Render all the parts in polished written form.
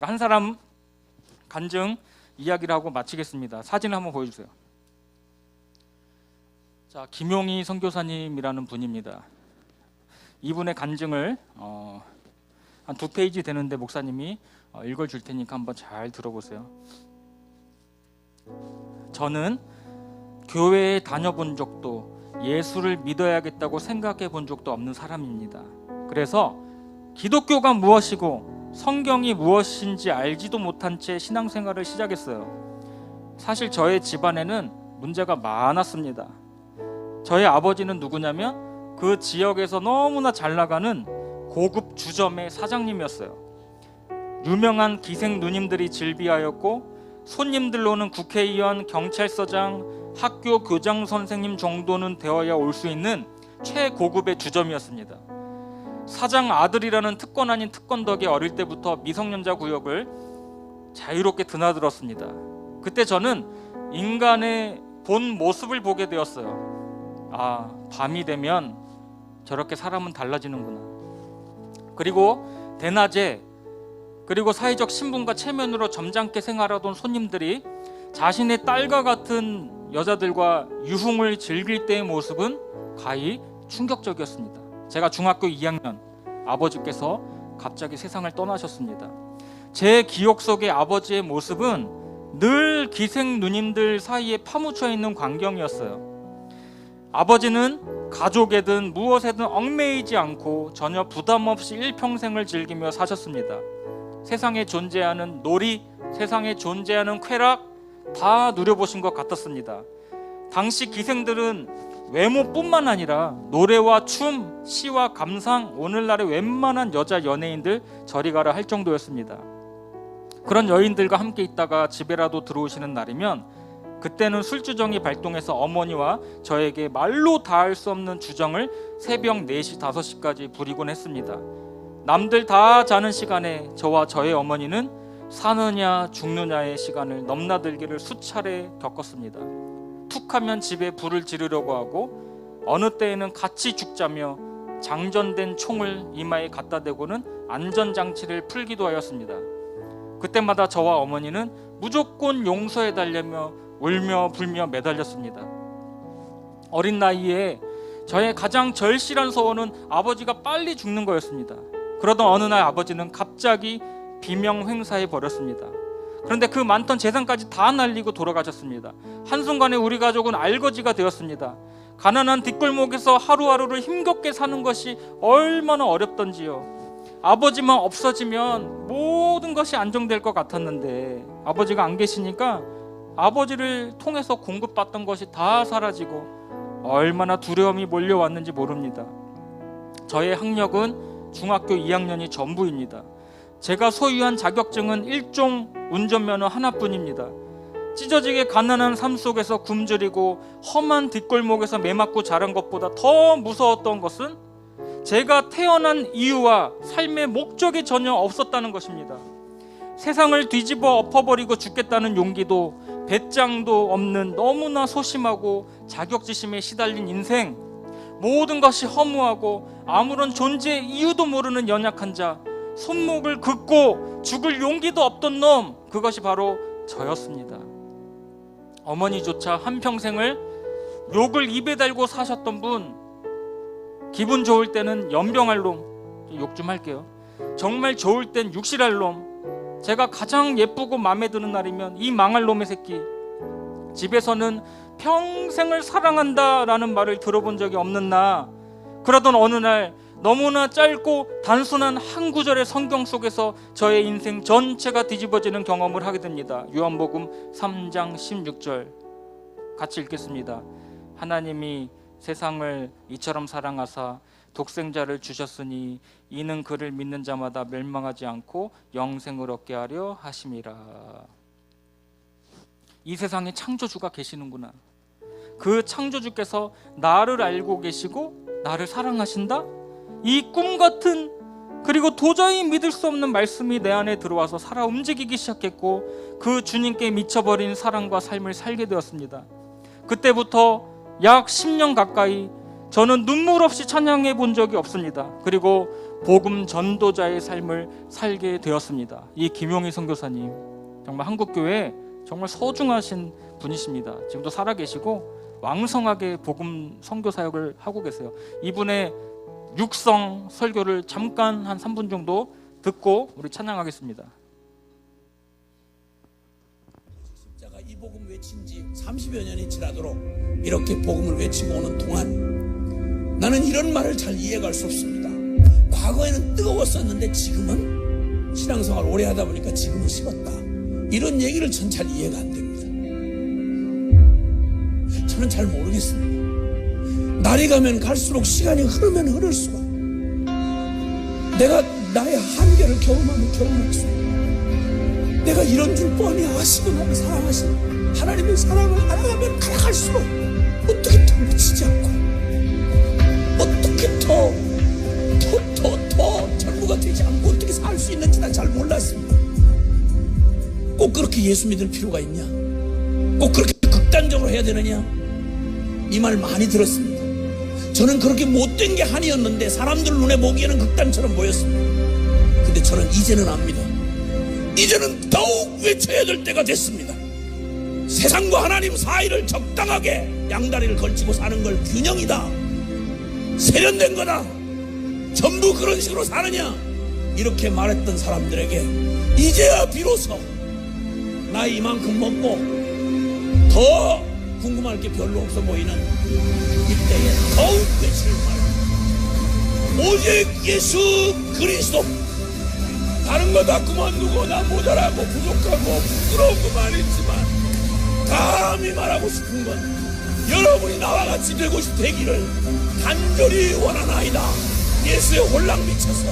한 사람 간증 이야기를 하고 마치겠습니다. 사진을 한번 보여주세요. 자, 김용희 선교사님이라는 분입니다. 이분의 간증을 한 2페이지 되는데 목사님이 읽어줄 테니까 한번 잘 들어보세요. 저는 교회에 다녀본 적도 예수를 믿어야겠다고 생각해 본 적도 없는 사람입니다. 그래서 기독교가 무엇이고 성경이 무엇인지 알지도 못한 채 신앙생활을 시작했어요. 사실 저의 집안에는 문제가 많았습니다. 저의 아버지는 누구냐면 그 지역에서 너무나 잘 나가는 고급 주점의 사장님이었어요. 유명한 기생 누님들이 즐비하였고 손님들로는 국회의원, 경찰서장, 학교 교장 선생님 정도는 되어야 올 수 있는 최고급의 주점이었습니다. 사장 아들이라는 특권 아닌 특권 덕에 어릴 때부터 미성년자 구역을 자유롭게 드나들었습니다. 그때 저는 인간의 본 모습을 보게 되었어요. 아, 밤이 되면 저렇게 사람은 달라지는구나. 그리고 대낮에 그리고 사회적 신분과 체면으로 점잖게 생활하던 손님들이 자신의 딸과 같은 여자들과 유흥을 즐길 때의 모습은 가히 충격적이었습니다. 제가 중학교 2학년, 아버지께서 갑자기 세상을 떠나셨습니다. 제 기억 속의 아버지의 모습은 늘 기생 누님들 사이에 파묻혀 있는 광경이었어요. 아버지는 가족에든 무엇에든 얽매이지 않고 전혀 부담 없이 일평생을 즐기며 사셨습니다. 세상에 존재하는 놀이, 세상에 존재하는 쾌락 다 누려보신 것 같았습니다. 당시 기생들은 외모뿐만 아니라 노래와 춤, 시와 감상, 오늘날의 웬만한 여자 연예인들 저리 가라 할 정도였습니다. 그런 여인들과 함께 있다가 집에라도 들어오시는 날이면 그때는 술주정이 발동해서 어머니와 저에게 말로 다할 수 없는 주정을 새벽 4시, 5시까지 부리곤 했습니다. 남들 다 자는 시간에 저와 저의 어머니는 사느냐 죽느냐의 시간을 넘나들기를 수차례 겪었습니다. 툭하면 집에 불을 지르려고 하고 어느 때에는 같이 죽자며 장전된 총을 이마에 갖다 대고는 안전장치를 풀기도 하였습니다. 그때마다 저와 어머니는 무조건 용서해달라며 울며 불며 매달렸습니다. 어린 나이에 저의 가장 절실한 소원은 아버지가 빨리 죽는 거였습니다. 그러던 어느 날 아버지는 갑자기 비명횡사해 버렸습니다. 그런데 그 많던 재산까지 다 날리고 돌아가셨습니다. 한순간에 우리 가족은 알거지가 되었습니다. 가난한 뒷골목에서 하루하루를 힘겹게 사는 것이 얼마나 어렵던지요. 아버지만 없어지면 모든 것이 안정될 것 같았는데 아버지가 안 계시니까 아버지를 통해서 공급받던 것이 다 사라지고 얼마나 두려움이 몰려왔는지 모릅니다. 저의 학력은 중학교 2학년이 전부입니다. 제가 소유한 자격증은 일종 운전면허 하나뿐입니다. 찢어지게 가난한 삶 속에서 굶주리고 험한 뒷골목에서 매 맞고 자란 것보다 더 무서웠던 것은 제가 태어난 이유와 삶의 목적이 전혀 없었다는 것입니다. 세상을 뒤집어 엎어버리고 죽겠다는 용기도 배짱도 없는 너무나 소심하고 자격지심에 시달린 인생, 모든 것이 허무하고 아무런 존재의 이유도 모르는 연약한 자, 손목을 긋고 죽을 용기도 없던 놈, 그것이 바로 저였습니다. 어머니조차 한평생을 욕을 입에 달고 사셨던 분, 기분 좋을 때는 연병할 놈, 욕 좀 할게요. 정말 좋을 땐 육실할 놈, 제가 가장 예쁘고 마음에 드는 날이면 이 망할 놈의 새끼. 집에서는 평생을 사랑한다라는 말을 들어본 적이 없는 나, 그러던 어느 날 너무나 짧고 단순한 한 구절의 성경 속에서 저의 인생 전체가 뒤집어지는 경험을 하게 됩니다. 요한복음 3장 16절 같이 읽겠습니다. 하나님이 세상을 이처럼 사랑하사 독생자를 주셨으니 이는 그를 믿는 자마다 멸망하지 않고 영생을 얻게 하려 하심이라. 이 세상에 창조주가 계시는구나. 그 창조주께서 나를 알고 계시고 나를 사랑하신다? 이 꿈같은 그리고 도저히 믿을 수 없는 말씀이 내 안에 들어와서 살아 움직이기 시작했고 그 주님께 미쳐버린 사랑과 삶을 살게 되었습니다. 그때부터 약 10년 가까이 저는 눈물 없이 찬양해 본 적이 없습니다. 그리고 복음 전도자의 삶을 살게 되었습니다. 이 김용희 선교사님 정말 한국교회에 정말 소중하신 분이십니다. 지금도 살아계시고 왕성하게 복음 선교 사역을 하고 계세요. 이분의 육성 설교를 잠깐 한 3분 정도 듣고 우리 찬양하겠습니다. 십자가 이 복음 외친 지 30여 년이 지나도록 이렇게 복음을 외치고 오는 동안 나는 이런 말을 잘 이해할 수 없습니다. 과거에는 뜨거웠었는데 지금은 신앙생활 오래 하다 보니까 지금은 식었다. 이런 얘기를 전 잘 이해가 안 됩니다. 저는 잘 모르겠습니다. 날이 가면 갈수록 시간이 흐르면 흐를수록 내가 나의 한계를 경험할수록 내가 이런 줄 뻔히 아시고 나를 사랑하신 하나님의 사랑을 알아가면 알아갈수록 어떻게 더 미치지 않고 어떻게 더 전부가 되지 않고 어떻게 살 수 있는지 난 잘 몰랐습니다. 꼭 그렇게 예수 믿을 필요가 있냐? 꼭 그렇게 극단적으로 해야 되느냐? 이 말 많이 들었습니다. 저는 그렇게 못된 게 한이었는데 사람들 눈에 보기에는 극단처럼 보였습니다. 근데 저는 이제는 압니다. 이제는 더욱 외쳐야 될 때가 됐습니다. 세상과 하나님 사이를 적당하게 양다리를 걸치고 사는 걸 균형이다, 세련된 거다, 전부 그런 식으로 사느냐, 이렇게 말했던 사람들에게 이제야 비로소 나이 이만큼 먹고 더 궁금할 게 별로 없어 보이는 이때에 더욱 외칠 말, 오직 예수 그리스도. 다른 거 다 그만두고 나 모자라고 부족하고 부끄러운 것만 있지만 감히 말하고 싶은 건 여러분이 나와 같이 되기를 간절히 원하나이다. 예수의 홀랑 미쳐서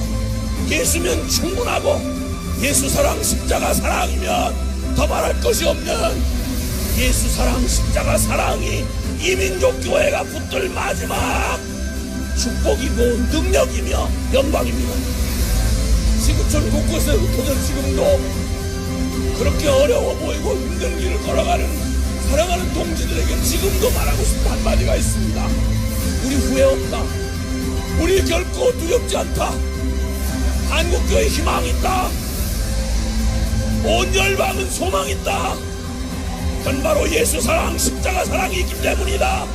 예수면 충분하고 예수 사랑 십자가 사랑이면 더 말할 것이 없는 예수 사랑 십자가 사랑이 이민족 교회가 붙들 마지막 축복이고 능력이며 영광입니다. 지구촌 곳곳에 흩어져 지금도 그렇게 어려워 보이고 힘든 길을 걸어가는 사랑하는 동지들에게 지금도 말하고 싶은 한마디가 있습니다. 우리 후회 없다. 우리 결코 두렵지 않다. 한국교회 희망 있다. 온 열방은 소망 있다. 그건 바로 예수 사랑 십자가 사랑이 있기 때문이다.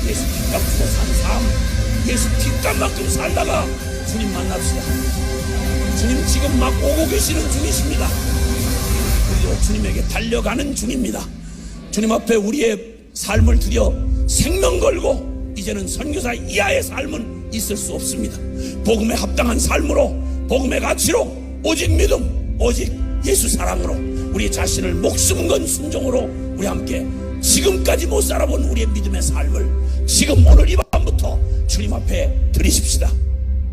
예수 핏값 주고 산 삶, 예수 핏값만큼 살다가 주님 만납시다. 주님 지금 막 오고 계시는 중이십니다. 우리도 주님에게 달려가는 중입니다. 주님 앞에 우리의 삶을 드려 생명 걸고 이제는 선교사 이하의 삶은 있을 수 없습니다. 복음에 합당한 삶으로, 복음의 가치로, 오직 믿음, 오직 예수 사랑으로 우리 자신을 목숨 건 순종으로 우리 함께 지금까지 못 살아본 우리의 믿음의 삶을 지금 오늘 이 밤부터 주님 앞에 드리십시다.